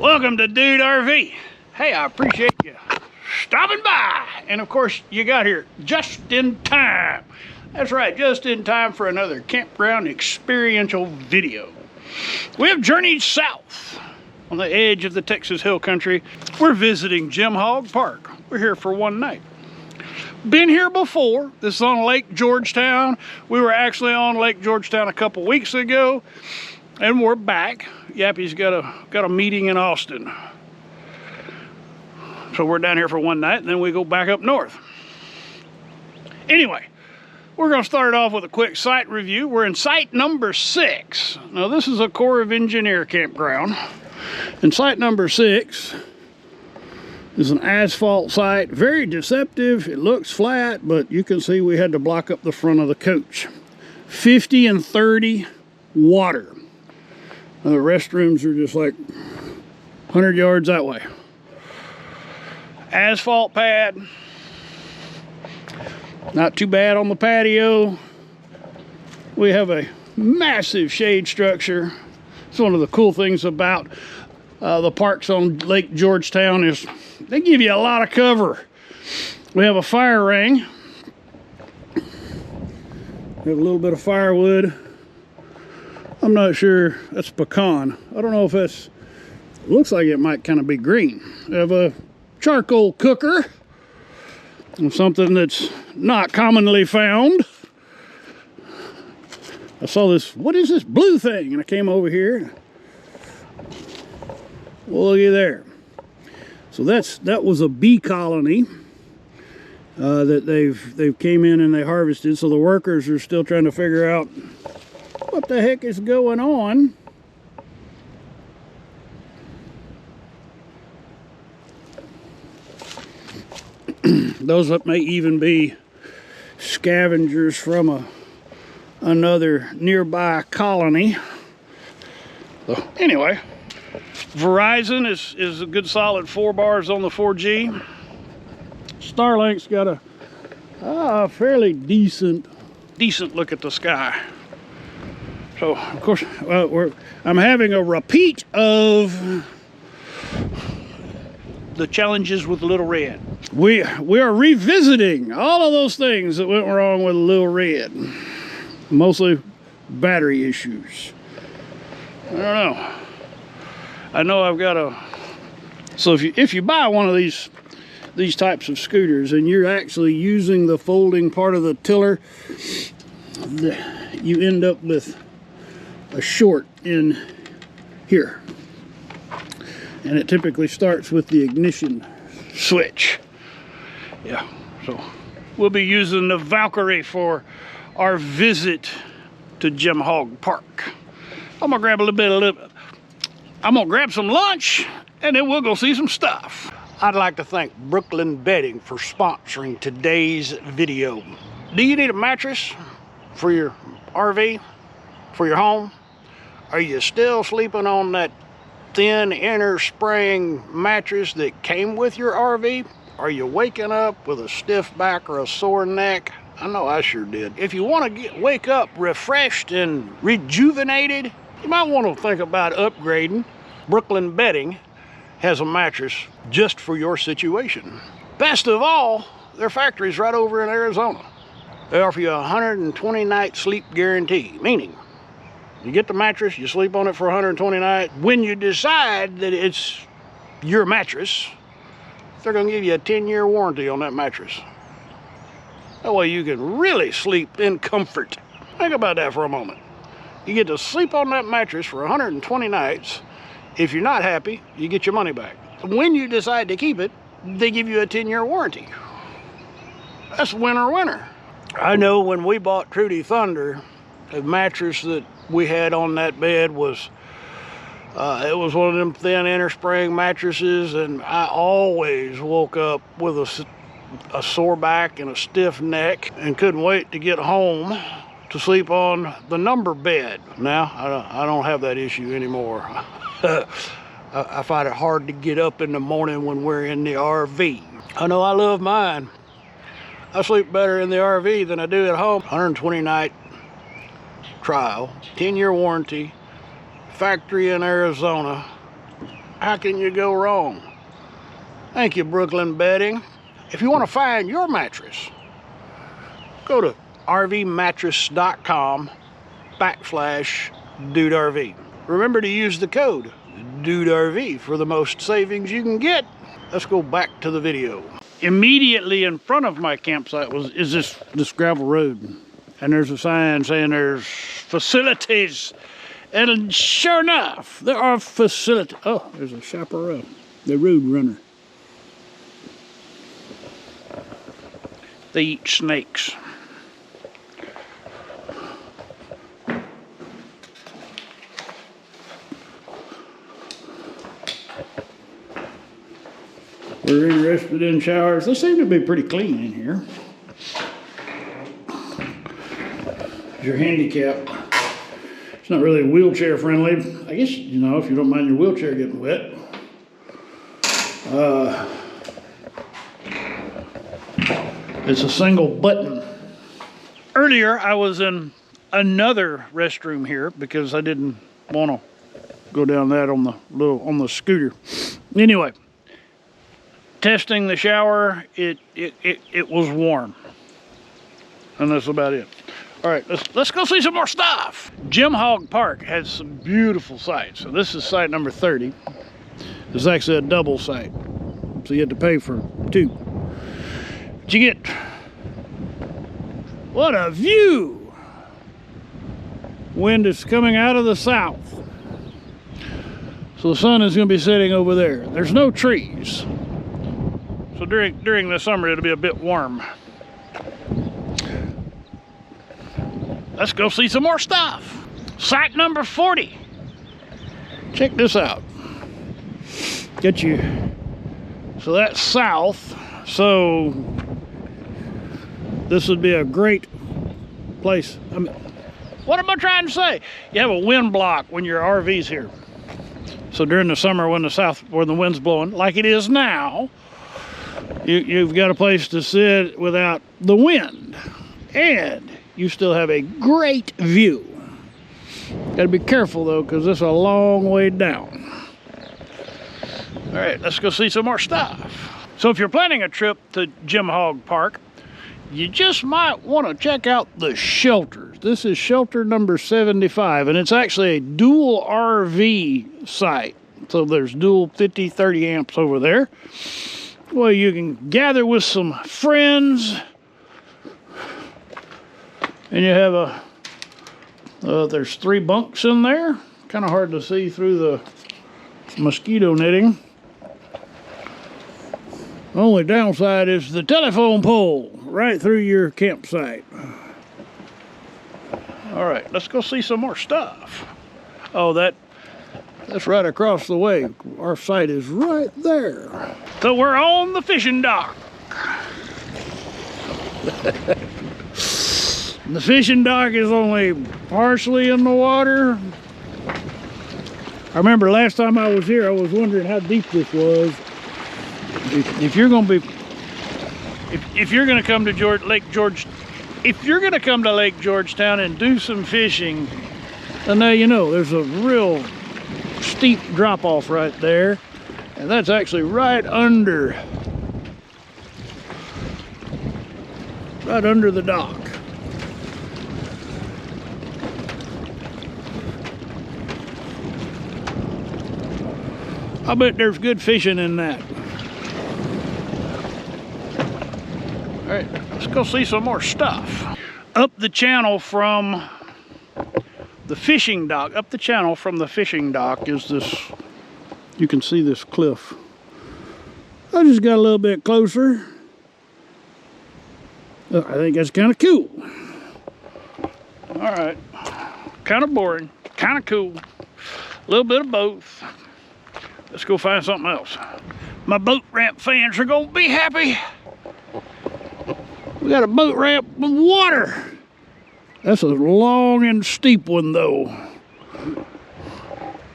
Welcome to Dude RV. Hey, I appreciate you stopping by. And of course, you got here just in time. That's right, just in time for another campground experiential video. We have journeyed south on the edge of the Texas Hill Country. We're visiting Jim Hogg Park. We're here for one night. Been here before. This is on Lake Georgetown. We were actually on Lake Georgetown a couple weeks ago, and we're back. Yappy's got a meeting in Austin. So we're down here for one night, and then we go back up north. Anyway, we're going to start off with a quick site review. We're in site number 6. Now, this is a Corps of Engineer campground. And site number 6 is an asphalt site. Very deceptive. It looks flat, but you can see we had to block up the front of the coach. 50 and 30 water. The restrooms are just like 100 yards that way. Asphalt pad. Not too bad on the patio. We have a massive shade structure. It's one of the cool things about the parks on Lake Georgetown is they give you a lot of cover. We have a fire ring. We have a little bit of firewood. I'm not sure, that's pecan. I don't know if that's, looks like it might kind of be green. We have a charcoal cooker, something that's not commonly found. I saw this, what is this blue thing? And I came over here. Well, looky there. So that was a bee colony that they've came in and they harvested. So the workers are still trying to figure out what the heck is going on. Those that may even be scavengers from another nearby colony. So anyway, Verizon is a good solid 4 bars on the 4G. Starlink's got a fairly decent look at the sky. So of course, I'm having a repeat of the challenges with Little Red. We are revisiting all of those things that went wrong with Little Red. Mostly battery issues. I don't know. I know I've got a. So if you buy one of these types of scooters and you're actually using the folding part of the tiller, you end up with a short in here. And it typically starts with the ignition switch. Yeah, so we'll be using the Valkyrie for our visit to Jim Hogg Park. I'm gonna grab I'm gonna grab some lunch and then we'll go see some stuff. I'd like to thank Brooklyn Bedding for sponsoring today's video. Do you need a mattress for your RV, for your home? Are you still sleeping on that thin inner spring mattress that came with your RV? Are you waking up with a stiff back or a sore neck? I know I sure did. If you want to wake up refreshed and rejuvenated, you might want to think about upgrading. Brooklyn Bedding has a mattress just for your situation. Best of all, their factory's right over in Arizona. They offer you a 120-night sleep guarantee, meaning you get the mattress, you sleep on it for 120 nights. When you decide that it's your mattress, they're gonna give you a 10-year warranty on that mattress. That way you can really sleep in comfort. Think about that for a moment. You get to sleep on that mattress for 120 nights. If you're not happy, you get your money back. When you decide to keep it, they give you a 10-year warranty. That's winner. I know when we bought Trudy Thunder, the mattress that we had on that bed was it was one of them thin inner spring mattresses, and I always woke up with a sore back and a stiff neck and couldn't wait to get home to sleep on the number bed. Now I don't have that issue anymore. I find it hard to get up in the morning when we're in the RV. I know I love mine. I sleep better in the RV than I do at home. 120 night trial, 10-year warranty, factory in Arizona. How can you go wrong? Thank you, Brooklyn Bedding. If you want to find your mattress, go to rvmattress.com/DudeRV. Remember to use the code DudeRV for the most savings you can get. Let's go back to the video. Immediately in front of my campsite is this gravel road. And there's a sign saying there's facilities. And sure enough, there are facilities. Oh, there's a chaperone, the road runner. They eat snakes. We're interested in showers. They seem to be pretty clean in here. If you're handicapped, it's not really wheelchair friendly. I guess, you know, if you don't mind your wheelchair getting wet. It's a single button. Earlier, I was in another restroom here because I didn't want to go down that on the scooter. Anyway, testing the shower, it was warm, and that's about it. All right, let's go see some more stuff. Jim Hogg Park has some beautiful sites. So this is site number 30. This is actually a double site, so you have to pay for two. But you get, what a view! Wind is coming out of the south. So the sun is going to be setting over there. There's no trees. So during the summer, it'll be a bit warm. Let's go see some more stuff. Site number 40. Check this out. Get you. So that's south. So this would be a great place. What am I trying to say? You have a wind block when your RV's here. So during the summer when the wind's blowing, like it is now, you've got a place to sit without the wind. And you still have a great view. Got to be careful though, because this is a long way down. All right, let's go see some more stuff. So if you're planning a trip to Jim Hogg Park, you just might want to check out the shelters. This is shelter number 75, and it's actually a dual RV site. So there's dual 50, 30 amps over there. Well, you can gather with some friends. And you have there's 3 bunks in there. Kind of hard to see through the mosquito netting. Only downside is the telephone pole right through your campsite. All right, let's go see some more stuff. Oh, that's right across the way. Our site is right there. So we're on the fishing dock. The fishing dock is only partially in the water. I remember last time I was here, I was wondering how deep this was. If you're going to come to Lake Georgetown and do some fishing, then now you know there's a real steep drop off right there, and that's actually right under the dock. I bet there's good fishing in that. All right, let's go see some more stuff. Up the channel from the fishing dock, is this, you can see this cliff. I just got a little bit closer. I think that's kind of cool. All right, kind of boring, kind of cool. A little bit of both. Let's go find something else. My boat ramp fans are gonna be happy. We got a boat ramp with water. That's a long and steep one though.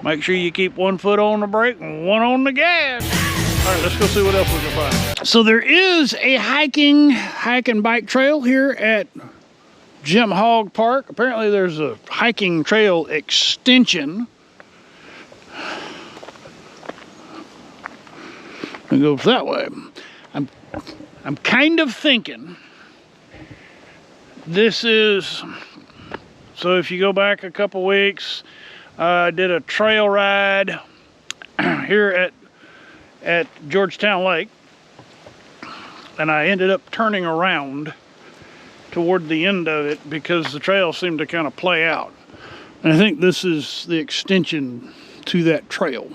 Make sure you keep 1 foot on the brake and 1 on the gas. All right, let's go see what else we can find. So there is a hike and bike trail here at Jim Hogg Park. Apparently there's a hiking trail extension. It goes that way. I'm kind of thinking this is, so if you go back a couple weeks, I did a trail ride here at Georgetown Lake, and I ended up turning around toward the end of it because the trail seemed to kind of play out. And I think this is the extension to that trail.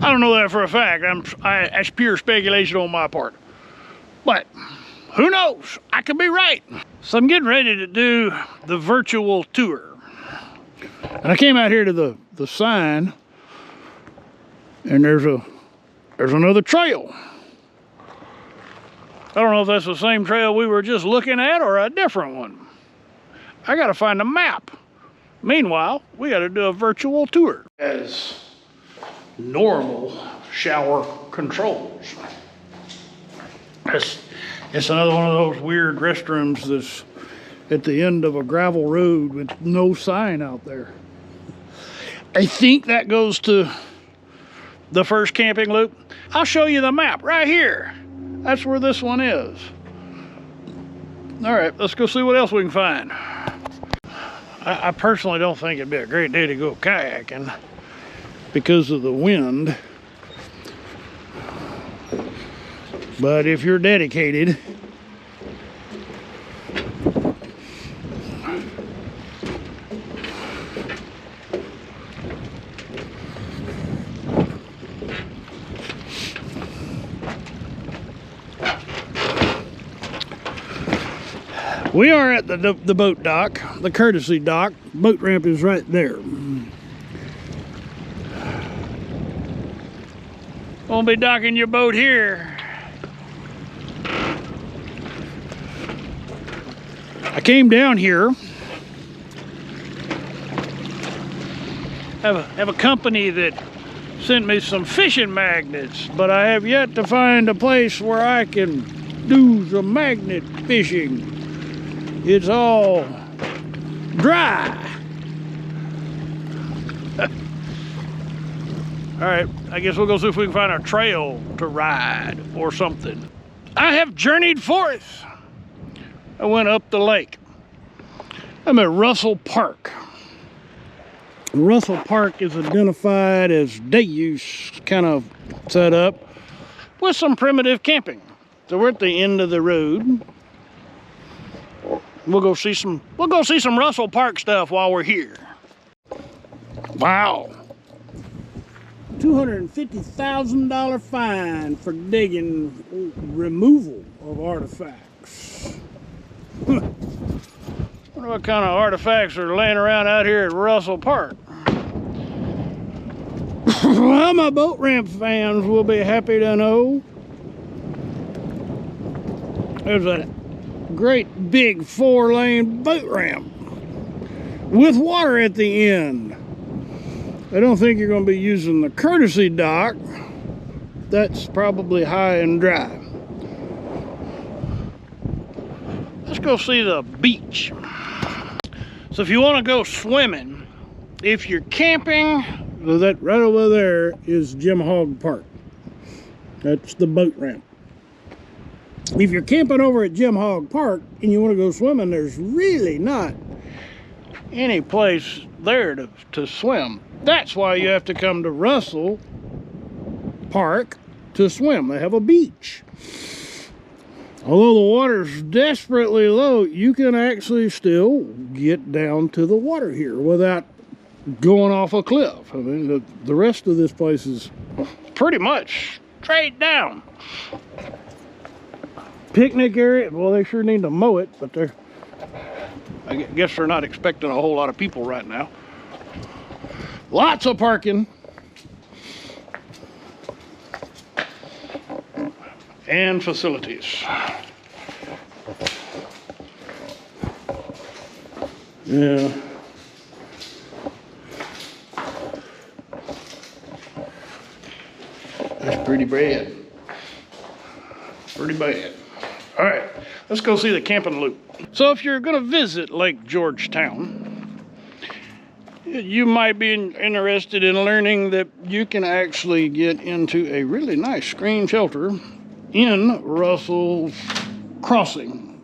I don't know that for a fact. That's pure speculation on my part. But who knows? I could be right. So I'm getting ready to do the virtual tour. And I came out here to the sign, and there's another trail. I don't know if that's the same trail we were just looking at or a different one. I gotta find a map. Meanwhile, we gotta do a virtual tour. As normal shower controls. It's another one of those weird restrooms that's at the end of a gravel road with no sign out there. I think that goes to the first camping loop. I'll show you the map right here. That's where this one is. All right, let's go see what else we can find. I personally don't think it'd be a great day to go kayaking because of the wind. But if you're dedicated, we are at the boat dock, the courtesy dock. Boat ramp is right there. Won't be docking your boat here. I came down here. Have a company that sent me some fishing magnets, but I have yet to find a place where I can do some magnet fishing. It's all dry. All right, I guess we'll go see if we can find a trail to ride or something. I have journeyed forth. I went up the lake. I'm at Russell Park. Russell Park is identified as day use kind of set up with some primitive camping. So we're at the end of the road. We'll go see some Russell Park stuff while we're here. Wow. $250,000 fine for digging removal of artifacts. Wonder what kind of artifacts are laying around out here at Russell Park. Well, my boat ramp fans will be happy to know. There's a great big 4-lane boat ramp with water at the end. I don't think you're going to be using the courtesy dock. That's probably high and dry. Let's go see the beach. So if you want to go swimming, if you're camping, so that right over there is Jim Hogg Park. That's the boat ramp. If you're camping over at Jim Hogg Park and you want to go swimming, there's really not any place there to swim. That's why you have to come to Russell Park to swim. They have a beach. Although the water's desperately low, you can actually still get down to the water here without going off a cliff. I mean, the rest of this place is pretty much straight down. Picnic area, well, they sure need to mow it, but I guess they're not expecting a whole lot of people right now. Lots of parking. And facilities. Yeah. That's pretty bad. Pretty bad. All right, let's go see the camping loop. So if you're going to visit Lake Georgetown, you might be interested in learning that you can actually get into a really nice screen shelter in Russell's Crossing.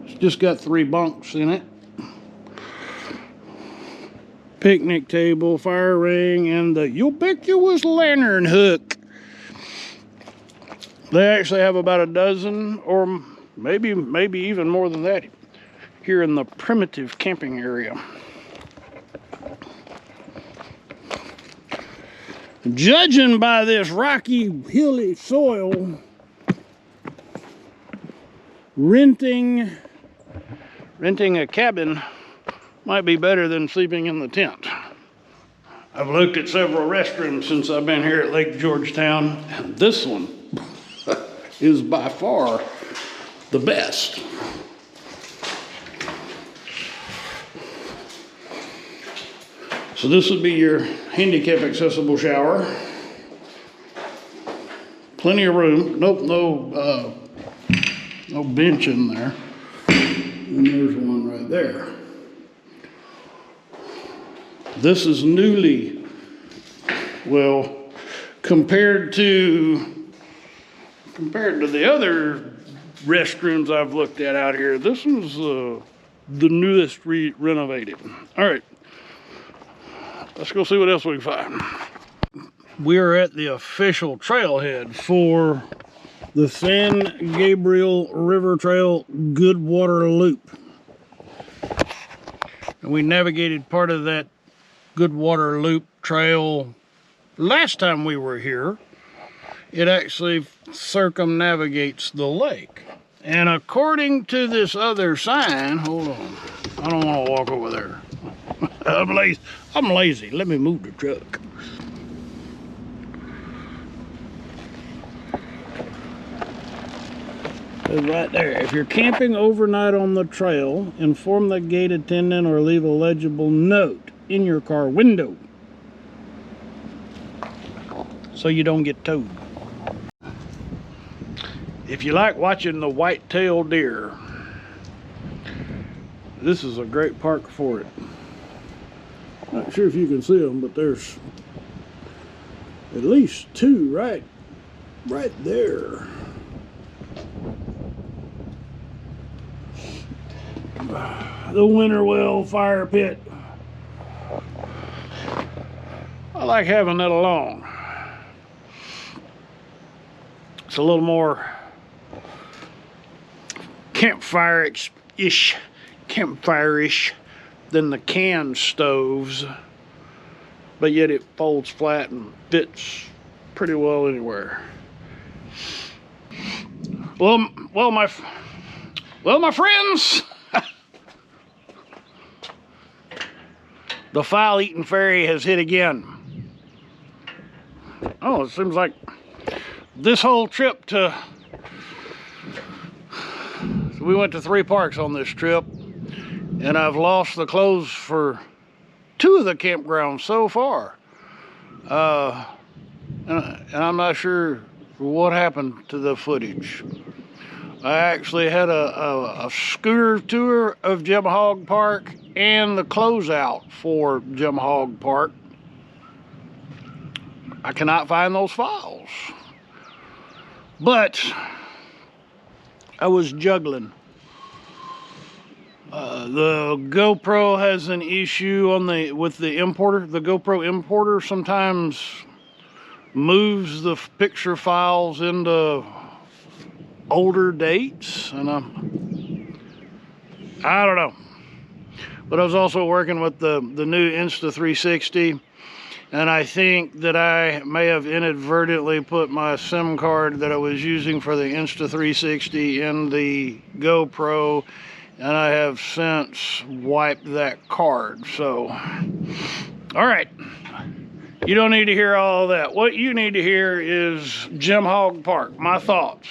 It's just got 3 bunks in it. Picnic table, fire ring, and the ubiquitous lantern hook. They actually have about a dozen, or maybe even more than that, here in the primitive camping area. Judging by this rocky, hilly soil, renting a cabin might be better than sleeping in the tent. I've looked at several restrooms since I've been here at Lake Georgetown, and this one is by far the best. So this would be your handicap accessible shower. Plenty of room. Nope, no bench in there. And there's one right there. This is newly, well, compared to the other restrooms I've looked at out here, this one's the newest renovated. All right. Let's go see what else we can find. We're at the official trailhead for the San Gabriel River Trail Goodwater Loop. And we navigated part of that Goodwater Loop trail last time we were here. It actually circumnavigates the lake. And according to this other sign, hold on, I don't want to walk over there. I'm lazy. Let me move the truck. It's right there. If you're camping overnight on the trail, inform the gate attendant or leave a legible note in your car window so you don't get towed. If you like watching the white-tailed deer, this is a great park for it. Not sure if you can see them, but there's at least 2 right there. The Winterwell fire pit. I like having that along. It's a little more campfire-ish than the can stoves, but yet it folds flat and fits pretty well anywhere. Well, my friends, the file-eating fairy has hit again. Oh, it seems like this whole trip so we went to 3 parks on this trip, and I've lost the clothes for 2 of the campgrounds so far. And I'm not sure what happened to the footage. I actually had a scooter tour of Jim Hogg Park and the closeout for Jim Hogg Park. I cannot find those files. But I was juggling. The GoPro has an issue with the importer. The GoPro importer sometimes moves the picture files into older dates, and I don't know. But I was also working with the new Insta360, and I think that I may have inadvertently put my SIM card that I was using for the Insta360 in the GoPro, and I have since wiped that card. So, all right. You don't need to hear all of that. What you need to hear is Jim Hogg Park, my thoughts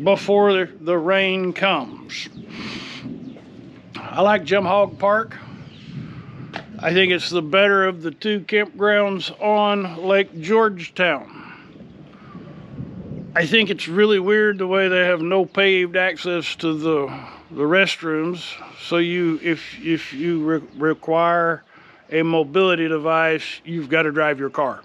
before the rain comes. I like Jim Hogg Park. I think it's the better of the 2 campgrounds on Lake Georgetown. I think it's really weird the way they have no paved access to the restrooms. So if you require a mobility device, you've got to drive your car.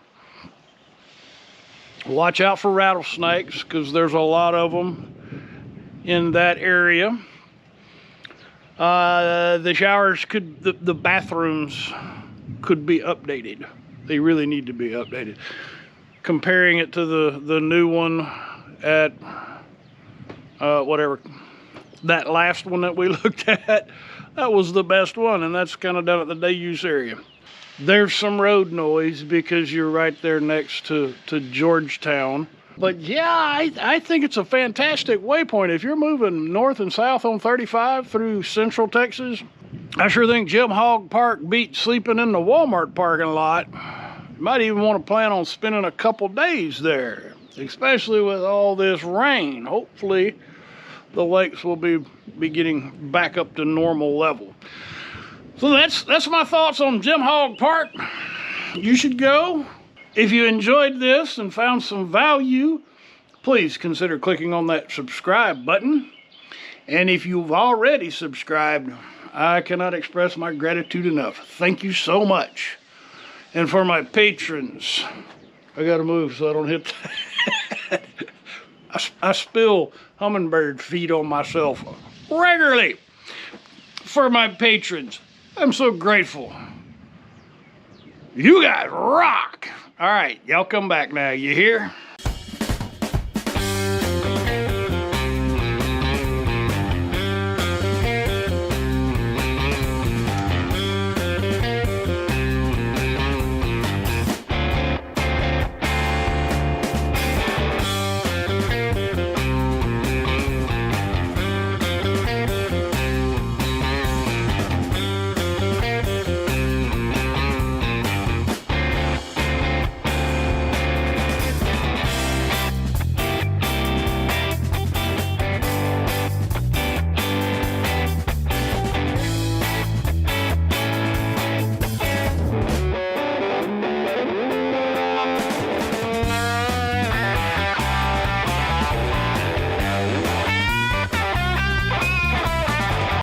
Watch out for rattlesnakes, because there's a lot of them in that area. The showers the bathrooms could be updated. They really need to be updated. Comparing it to the new one at whatever, that last one that we looked at, that was the best one, and that's kind of down at the day use area. There's some road noise because you're right there next to Georgetown. But yeah, I think it's a fantastic waypoint. If you're moving north and south on 35 through central Texas, I sure think Jim Hogg Park beats sleeping in the Walmart parking lot. You might even want to plan on spending a couple days there, especially with all this rain. Hopefully the lakes will be getting back up to normal level. So that's my thoughts on Jim Hogg Park. You should go. If you enjoyed this and found some value, please consider clicking on that subscribe button. And if you've already subscribed, I cannot express my gratitude enough. Thank you so much. And for my patrons, I gotta move so I don't hit that. I spill hummingbird feed on myself regularly. For my patrons, I'm so grateful. You guys rock. All right, y'all come back now. You hear?